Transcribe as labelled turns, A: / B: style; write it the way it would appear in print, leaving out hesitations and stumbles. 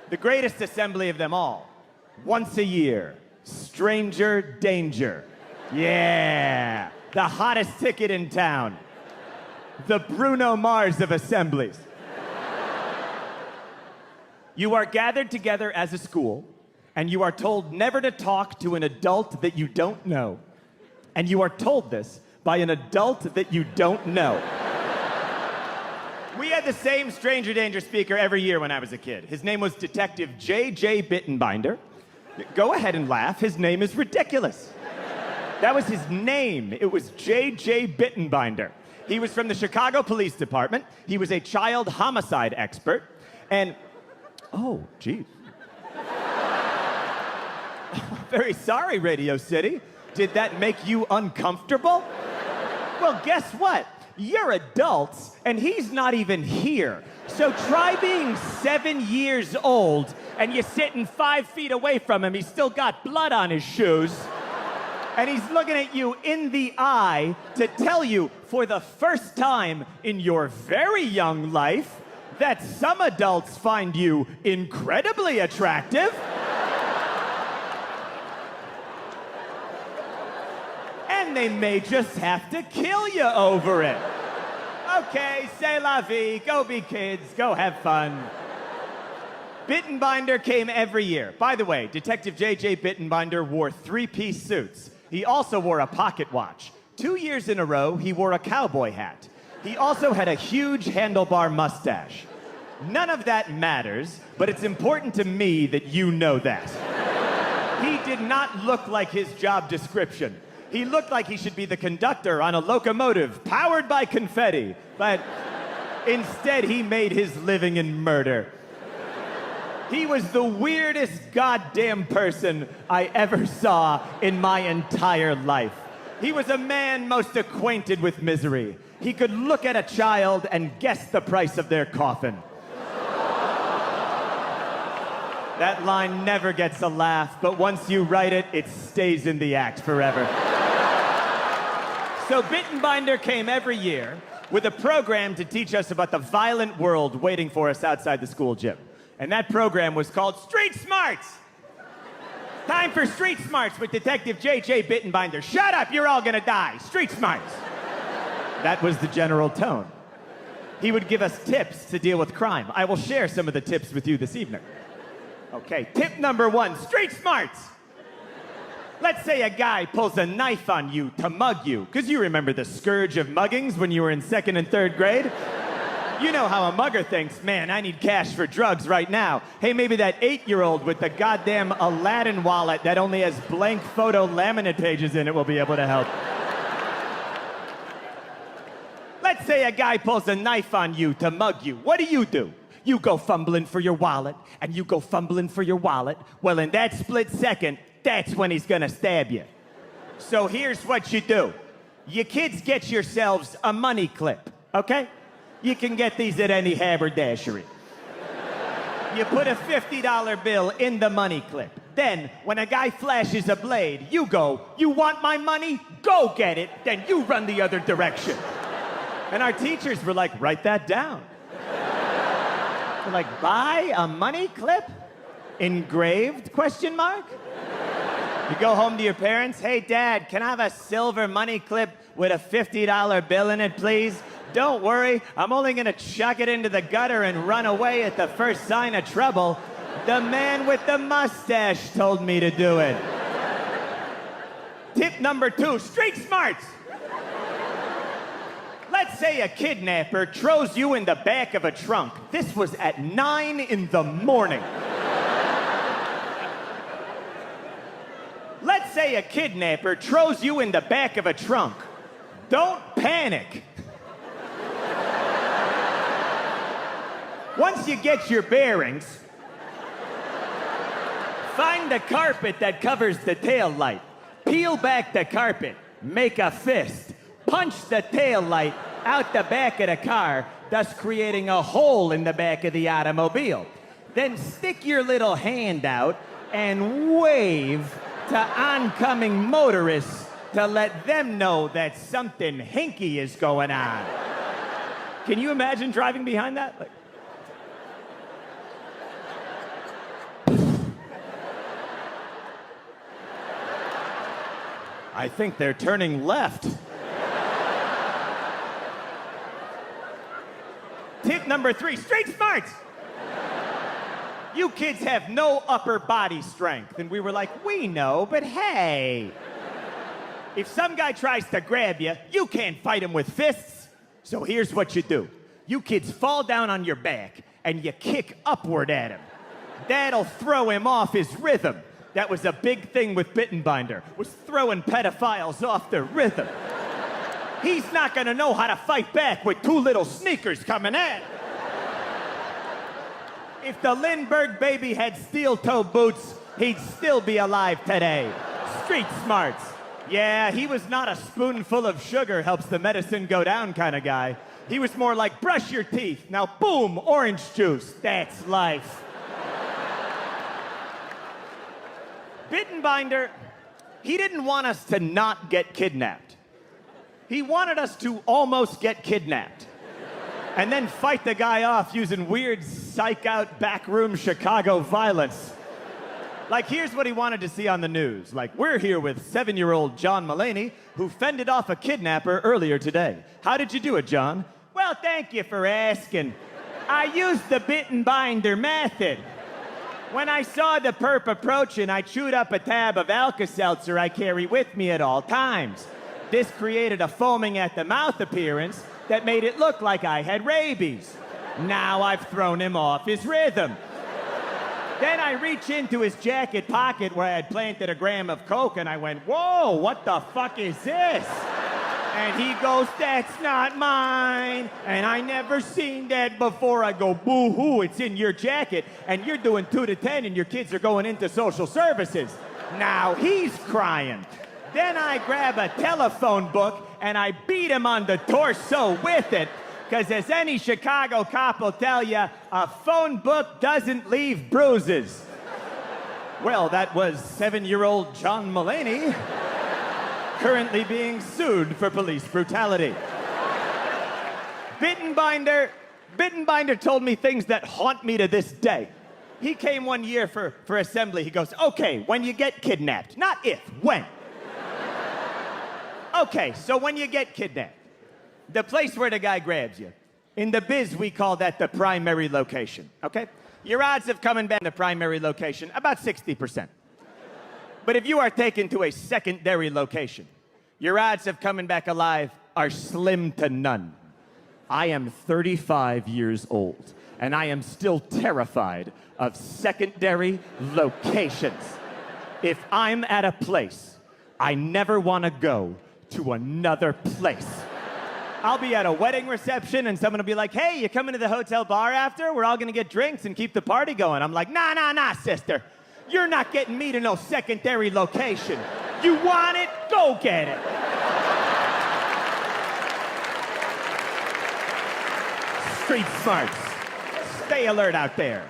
A: The greatest assembly of them all. Once a year, stranger danger. Yeah, the hottest ticket in town. The Bruno Mars of assemblies. You are gathered together as a school, and you are told never to talk to an adult that you don't know. And you are told this by an adult that you don't know. We had the same stranger danger speaker every year when I was a kid. His name was Detective J.J. Bittenbinder. Go ahead and laugh. His name is ridiculous. That was his name. It was J.J. Bittenbinder. He was from the Chicago Police Department. He was a child homicide expert. And, oh, geez. Very sorry, Radio City. Did that make you uncomfortable? Well, guess what? You're adults, and he's not even here. So try being 7 years old, and you're sitting 5 feet away from him. He's still got blood on his shoes. And he's looking at you in the eye to tell you for the first time in your very young life that some adults find you incredibly attractive. And they may just have to kill you over it. Okay, c'est la vie. Go be kids. Go have fun. Bittenbinder came every year. By the way, Detective J.J. Bittenbinder wore 3-piece suits. He also wore a pocket watch. 2 years in a row, he wore a cowboy hat. He also had a huge handlebar mustache. None of that matters, but it's important to me that you know that. He did not look like his job description. He looked like he should be the conductor on a locomotive powered by confetti, but instead he made his living in murder. He was the weirdest goddamn person I ever saw in my entire life. He was a man most acquainted with misery. He could look at a child and guess the price of their coffin. That line never gets a laugh, but once you write it, it stays in the act forever. So Bittenbinder came every year with a program to teach us about the violent world waiting for us outside the school gym. And that program was called Street Smarts. Time for Street Smarts with Detective J.J. Bittenbinder. Shut up, you're all gonna die. Street Smarts. That was the general tone. He would give us tips to deal with crime. I will share some of the tips with you this evening. Okay, tip number 1, Street Smarts. Let's say a guy pulls a knife on you to mug you, because you remember the scourge of muggings when you were in 2nd and 3rd grade. You know how a mugger thinks, man, I need cash for drugs right now. Hey, maybe that 8-year-old with the goddamn Aladdin wallet that only has blank photo laminate pages in it will be able to help. Let's say a guy pulls a knife on you to mug you. What do? You go fumbling for your wallet, and you go fumbling for your wallet. Well, in that split second, that's when he's gonna stab you. So here's what you do. You kids get yourselves a money clip, okay? You can get these at any haberdashery. You put a $50 bill in the money clip. Then, when a guy flashes a blade, you go, you want my money? Go get it. Then you run the other direction. And our teachers were like, write that down. We're like, buy a money clip? Engraved, question mark? You go home to your parents, hey, Dad, can I have a silver money clip with a $50 bill in it, please? Don't worry, I'm only gonna chuck it into the gutter and run away at the first sign of trouble. The man with the mustache told me to do it. Tip number 2, Street Smarts. Let's say a kidnapper throws you in the back of a trunk. This was at 9 in the morning. Let's say a kidnapper throws you in the back of a trunk. Don't panic. Once you get your bearings, find the carpet that covers the tail light. Peel back the carpet, make a fist, punch the tail light out the back of the car, thus creating a hole in the back of the automobile. Then stick your little hand out and wave to oncoming motorists to let them know that something hinky is going on. Can you imagine driving behind that? I think they're turning left. Tip number 3, street smarts. You kids have no upper body strength. And we were like, we know, but hey. If some guy tries to grab you, you can't fight him with fists. So here's what you do. You kids fall down on your back and you kick upward at him. That'll throw him off his rhythm. That was a big thing with Bittenbinder, was throwing pedophiles off their rhythm. He's not gonna know how to fight back with 2 little sneakers coming at him. If the Lindbergh baby had steel-toe boots, he'd still be alive today. Street smarts. Yeah, he was not a spoonful of sugar helps the medicine go down kind of guy. He was more like, brush your teeth. Now, boom, orange juice. That's life. Bittenbinder, he didn't want us to not get kidnapped. He wanted us to almost get kidnapped. And then fight the guy off using weird psych-out backroom Chicago violence. Like, here's what he wanted to see on the news. Like, we're here with 7-year-old John Mulaney, who fended off a kidnapper earlier today. How did you do it, John? Well, thank you for asking. I used the Bittenbinder method. When I saw the perp approaching, I chewed up a tab of Alka-Seltzer I carry with me at all times. This created a foaming at the mouth appearance that made it look like I had rabies. Now I've thrown him off his rhythm. Then I reach into his jacket pocket where I had planted a gram of coke and I went, whoa, what the fuck is this? And he goes, that's not mine. And I never seen that before. I go, boo-hoo, it's in your jacket. And you're doing 2 to 10 and your kids are going into social services. Now he's crying. Then I grab a telephone book and I beat him on the torso with it. Because as any Chicago cop will tell you, a phone book doesn't leave bruises. Well, that was 7-year-old John Mulaney, currently being sued for police brutality. Bittenbinder told me things that haunt me to this day. He came one year for assembly. He goes, okay, when you get kidnapped, not if, when. Okay, so when you get kidnapped, the place where the guy grabs you. In the biz, we call that the primary location, okay? Your odds of coming back to the primary location, about 60%. But if you are taken to a secondary location, your odds of coming back alive are slim to none. I am 35 years old, and I am still terrified of secondary locations. If I'm at a place, I never want to go to another place. I'll be at a wedding reception and someone will be like, hey, you coming to the hotel bar after? We're all gonna get drinks and keep the party going. I'm like, nah, sister. You're not getting me to no secondary location. You want it? Go get it. Street smarts. Stay alert out there.